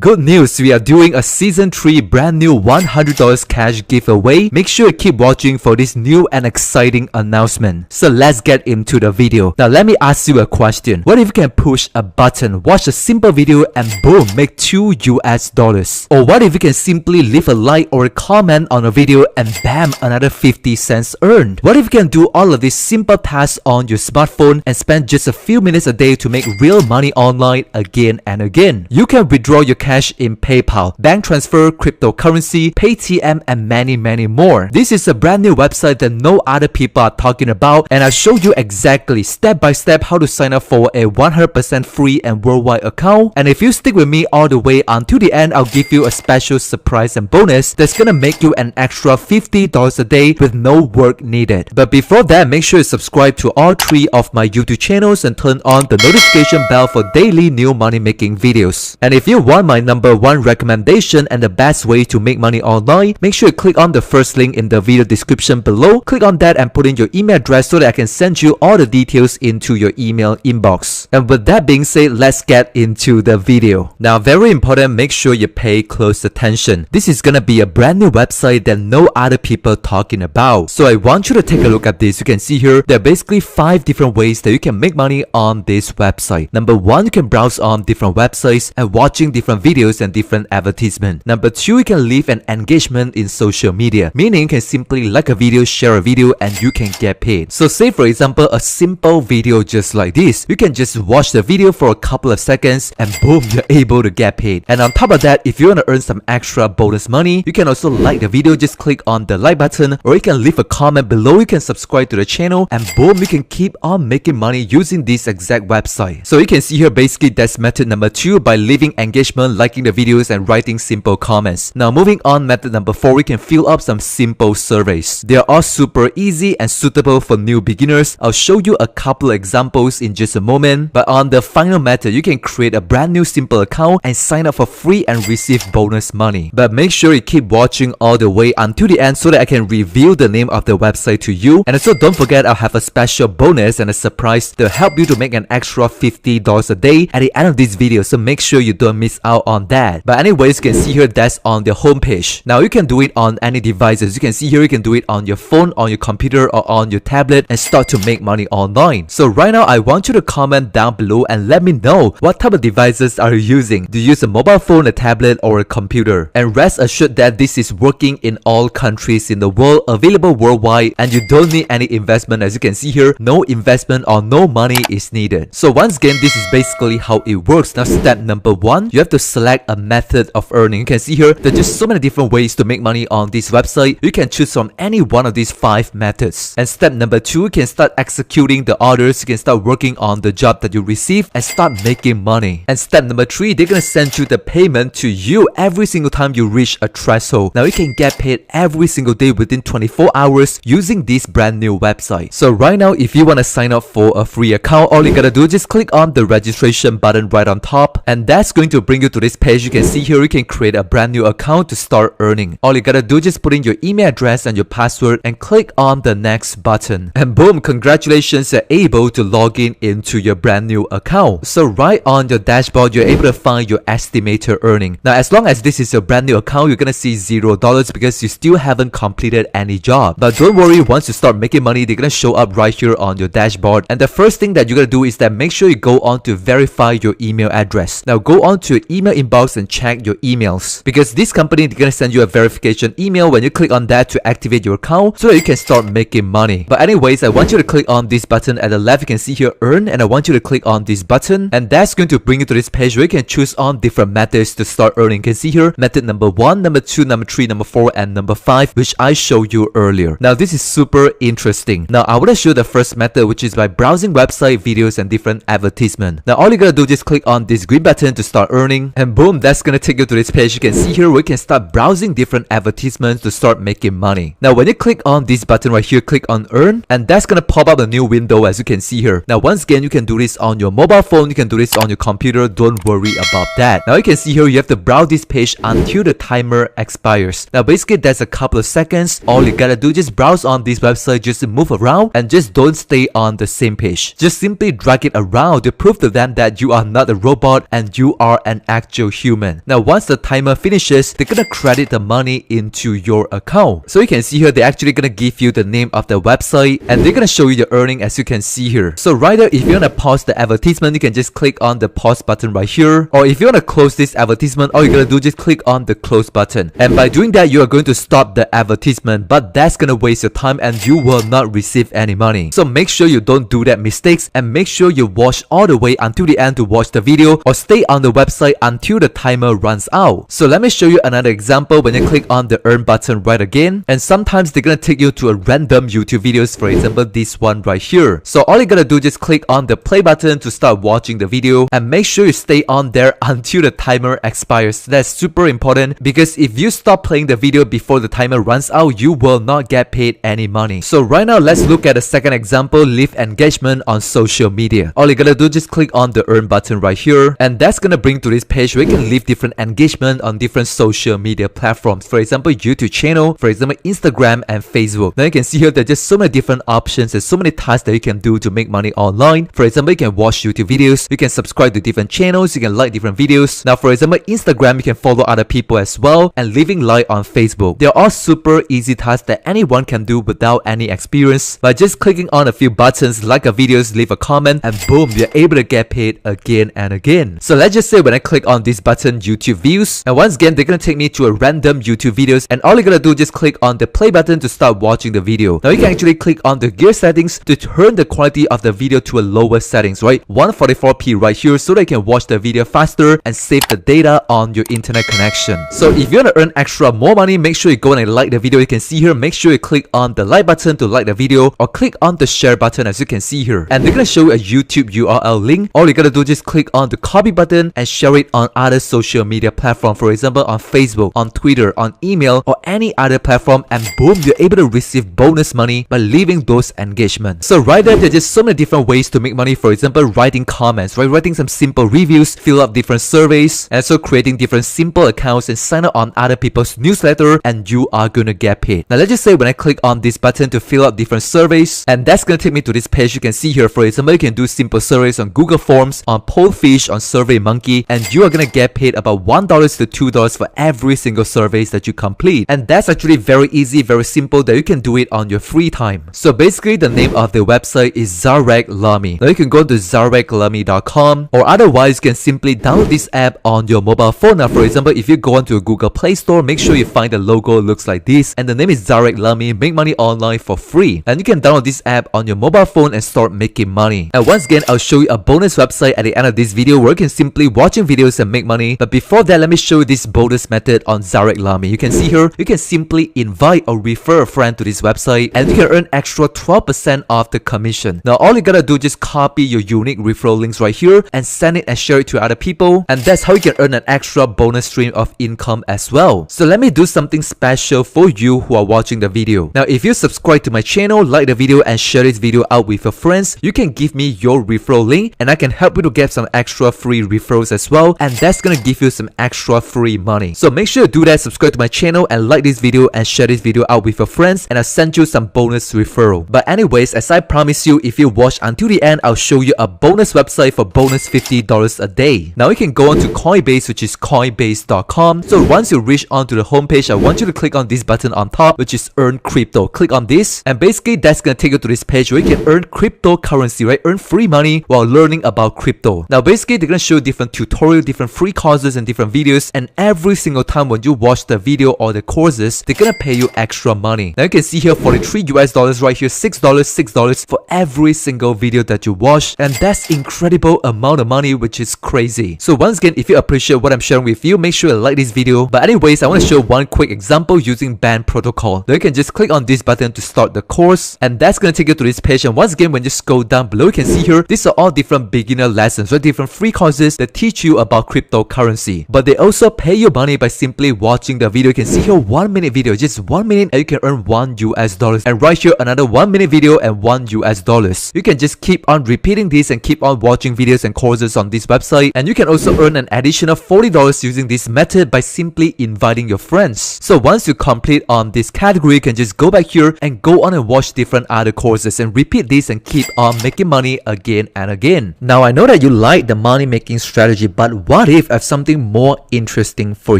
Good news, we are doing a season 3 brand new $100 cash giveaway. Make sure you keep watching for this new and exciting announcement. So let's get into the video. Now let me ask you a question. What if you can push a button, watch a simple video and boom, make $2? Or what if you can simply leave a like or a comment on a video and bam, another 50 cents earned? What if you can do all of these simple tasks on your smartphone and spend just a few minutes a day to make real money online again and again? You can withdraw your cash in PayPal, bank transfer, cryptocurrency, Paytm, and many more. This is a brand new website that no other people are talking about, and I'll show you exactly step by step how to sign up for a 100% free and worldwide account. And if you stick with me all the way until the end, I'll give you a special surprise and bonus that's gonna make you an extra $50 a day with no work needed. But before that, make sure you subscribe to all 3 of my YouTube channels and turn on the notification bell for daily new money making videos. And if you want my #1 recommendation and the best way to make money online, make sure you click on the first link in the video description below. Click on that and put in your email address so that I can send you all the details into your email inbox. And with that being said, let's get into the video. Now, very important, make sure you pay close attention. This is gonna be a brand new website that no other people talking about. So I want you to take a look at this. You can see here, there are basically 5 different ways that you can make money on this website. #1, you can browse on different websites and watching different videos and different advertisements. #2, you can leave an engagement in social media, meaning you can simply like a video, share a video, and you can get paid. So say for example, a simple video just like this. You can just watch the video for a couple of seconds and boom, you're able to get paid. And on top of that, if you want to earn some extra bonus money, you can also like the video, just click on the like button, or you can leave a comment below, you can subscribe to the channel, and boom, you can keep on making money using this exact website. So you can see here, basically that's method #2 by leaving engagement, liking the videos, and writing simple comments. Now moving on, method #4, we can fill up some simple surveys. They are all super easy and suitable for new beginners. I'll show you a couple examples in just a moment. But on the final method, you can create a brand new simple account and sign up for free and receive bonus money. But make sure you keep watching all the way until the end so that I can reveal the name of the website to you. And also don't forget, I'll have a special bonus and a surprise to help you to make an extra $50 a day at the end of this video. So make sure you don't miss out on that. But anyways, you can see here that's on the homepage. Now you can do it on any devices. You can see here you can do it on your phone, on your computer, or on your tablet and start to make money online. So right now I want you to comment down below and let me know what type of devices are you using. Do you use a mobile phone, a tablet, or a computer? And rest assured that this is working in all countries in the world, available worldwide, and you don't need any investment. As you can see here, no investment or no money is needed. So once again, this is basically how it works. Now step #1, you have to select a method of earning. You can see here there's just so many different ways to make money on this website. You can choose from any one of these 5 methods. And step #2, you can start executing the orders. You can start working on the job that you receive and start making money. And step #3, they're gonna send you the payment to you every single time you reach a threshold. Now you can get paid every single day within 24 hours using this brand new website. So right now, if you want to sign up for a free account, all you gotta do is just click on the registration button right on top, and that's going to bring you to this page. You can see here you can create a brand new account to start earning. All you gotta do is just put in your email address and your password and click on the next button, and boom, congratulations, you're able to log in into your brand new account. So right on your dashboard, you're able to find your estimated earning. Now as long as this is your brand new account, you're gonna see $0 because you still haven't completed any job. But don't worry, once you start making money, they're gonna show up right here on your dashboard. And the first thing that you're gonna do is that make sure you go on to verify your email address. Now go on to your email inbox and check your emails, because this company, they're gonna send you a verification email when you click on that to activate your account so that you can start making money. But anyways, I want you to click on this button at the left. You can see here earn, and I want you to click on this button, and that's going to bring you to this page where you can choose on different methods to start earning. You can see here method #1, #2, #3, #4, and #5, which I showed you earlier. Now this is super interesting. Now I want to show the first method, which is by browsing website, videos, and different advertisement. Now all you gotta do is just click on this green button to start earning, and boom, that's gonna take you to this page. You can see here we can start browsing different advertisements to start making money. Now when you click on this button right here, click on earn, and that's gonna pop up a new window as you can see here. Now once again, you can do this on your mobile phone, you can do this on your computer, don't worry about that. Now you can see here you have to browse this page until the timer expires. Now basically that's a couple of seconds. All you gotta do is just browse on this website, just move around and just don't stay on the same page. Just simply drag it around to prove to them that you are not a robot and you are an actual actual human. Now once the timer finishes, they're gonna credit the money into your account. So you can see here they're actually gonna give you the name of the website and they're gonna show you the earning as you can see here. So right there, if you wanna pause the advertisement, you can just click on the pause button right here. Or if you wanna close this advertisement, all you're gonna do is just click on the close button. And by doing that, you are going to stop the advertisement, but that's gonna waste your time and you will not receive any money. So make sure you don't do that mistakes and make sure you watch all the way until the end to watch the video or stay on the website until the timer runs out. So let me show you another example. When you click on the earn button right again, and sometimes they're gonna take you to a random YouTube videos, for example this one right here. So all you gotta do is just click on the play button to start watching the video and make sure you stay on there until the timer expires. That's super important because if you stop playing the video before the timer runs out, you will not get paid any money. So right now let's look at the second example, leave engagement on social media. All you gotta do is just click on the earn button right here and that's gonna bring to this page where you can leave different engagement on different social media platforms. For example YouTube channel, for example Instagram and Facebook. Now you can see here there's just so many different options and so many tasks that you can do to make money online. For example, you can watch YouTube videos, you can subscribe to different channels, you can like different videos. Now for example Instagram, you can follow other people as well, and leaving like on Facebook. They're all super easy tasks that anyone can do without any experience. By just clicking on a few buttons, like a videos, leave a comment, and boom, you're able to get paid again and again. So let's just say when I click on this button, YouTube views, and once again they're gonna take me to a random YouTube videos, and all you're gonna do is just click on the play button to start watching the video. Now you can actually click on the gear settings to turn the quality of the video to a lower settings, right? 144p right here, so that you can watch the video faster and save the data on your internet connection. So if you want to earn extra more money, make sure you go and like the video. You can see here, make sure you click on the like button to like the video or click on the share button as you can see here. And they're gonna show you a YouTube URL link. All you gotta do is just click on the copy button and share it on other social media platform, for example on Facebook, on Twitter, on email or any other platform, and boom, you're able to receive bonus money by leaving those engagements. So right there's just so many different ways to make money. For example, writing comments, right? Writing some simple reviews, fill up different surveys, and so creating different simple accounts and sign up on other people's newsletter, and you are gonna get paid. Now let's just say when I click on this button to fill up different surveys, and that's gonna take me to this page. You can see here, for example, you can do simple surveys on Google Forms, on Pollfish, on SurveyMonkey, and you are gonna get paid about $1 to $2 for every single surveys that you complete. And that's actually very easy, very simple, that you can do it on your free time. So basically the name of the website is Zarek Lami. Now you can go to zareklami.com, or otherwise you can simply download this app on your mobile phone. Now for example, if you go onto a Google Play Store, make sure you find the logo looks like this, and the name is Zarek Lami. Make money online for free, and you can download this app on your mobile phone and start making money. And once again, I'll show you a bonus website at the end of this video where you can simply watching videos and make money. But before that, let me show you this bonus method on Zarek Lami. You can see here, you can simply invite or refer a friend to this website, and you can earn extra 12% off the commission. Now all you gotta do is just copy your unique referral links right here and send it and share it to other people, and that's how you can earn an extra bonus stream of income as well. So let me do something special for you who are watching the video. Now if you subscribe to my channel, like the video and share this video out with your friends, you can give me your referral link and I can help you to get some extra free referrals as well, and that's gonna give you some extra free money. So make sure you do that, subscribe to my channel and like this video and share this video out with your friends, and I'll send you some bonus referral. But anyways, as I promised you, if you watch until the end, I'll show you a bonus website for bonus $50 a day. Now you can go on to Coinbase, which is coinbase.com. So once you reach onto the homepage, I want you to click on this button on top, which is earn crypto. Click on this, and basically that's gonna take you to this page where you can earn cryptocurrency, right? Earn free money while learning about crypto. Now basically they're gonna show you different tutorials, different free courses and different videos, and every single time when you watch the video or the courses, they're gonna pay you extra money. Now you can see here $43 right here, $6 for every single video that you watch, and that's incredible amount of money, which is crazy. So once again, if you appreciate what I'm sharing with you, make sure you like this video. But anyways, I want to show one quick example using band protocol. Now you can just click on this button to start the course, and that's gonna take you to this page. And once again, when you scroll down below, you can see here these are all different beginner lessons, right? Different free courses that teach you about cryptocurrency, but they also pay you money by simply watching the video. You can see here 1 minute video, just 1 minute, and you can earn $1, and right here another 1 minute video and $1. You can just keep on repeating this and keep on watching videos and courses on this website, and you can also earn an additional $40 using this method by simply inviting your friends. So once you complete on this category, you can just go back here and go on and watch different other courses and repeat this and keep on making money again and again. Now I know that you like the money making strategy, but what if I have something more interesting for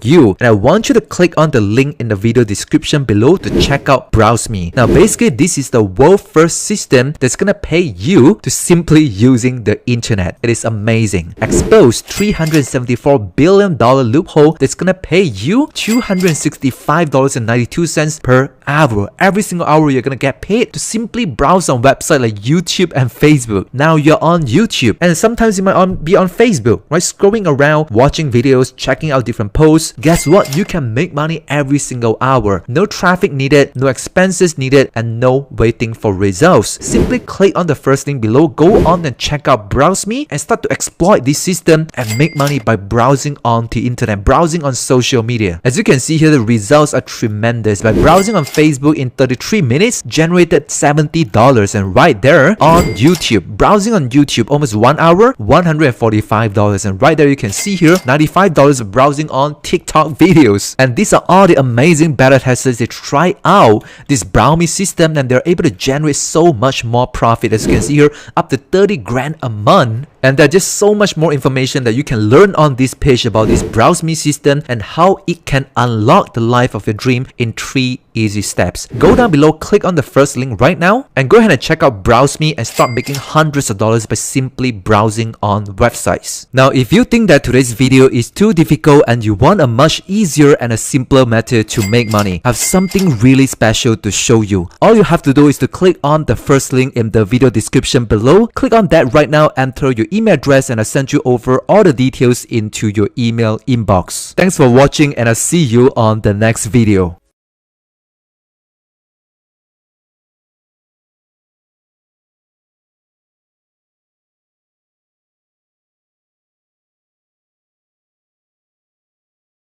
you? And I want you to click on the link in the video description below to check out Browse Me. Now basically this is the world's first system that's gonna pay you to simply using the internet. It is amazing. Expose $374 billion loophole that's gonna pay you $265.92 per hour. Every single hour you're gonna get paid to simply browse on websites like YouTube and Facebook. Now you're on YouTube and sometimes you might be on Facebook, right? Scrolling around, watching videos, checking out different posts. Guess what? You can make money every single hour. No traffic needed, no expenses needed, and no waiting for results. Simply click on the first link below, go on and check out Browse Me and start to exploit this system and make money by browsing on the internet, browsing on social media. As you can see here, the results are tremendous. By browsing on Facebook in 33 minutes, generated $70, and right there on YouTube, browsing on YouTube almost 1 hour, $145, and right there you can see here $95 of browsing on TikTok videos. And these are all the amazing beta testers. They try out this Browse Me system and they're able to generate so much more profit. As you can see here, up to 30 grand a month. And there's just so much more information that you can learn on this page about this Browse Me system and how it can unlock the life of your dream in 3 easy steps. Go down below, click on the first link right now and go ahead and check out Browse Me and start making hundreds of dollars by simply browsing on websites. Now, if you think that today's video is too difficult and you want a much easier and a simpler method to make money, I have something really special to show you. All you have to do is to click on the first link in the video description below. Click on that right now, enter your email address, and I'll send you over all the details into your email inbox. Thanks for watching and I'll see you on the next video.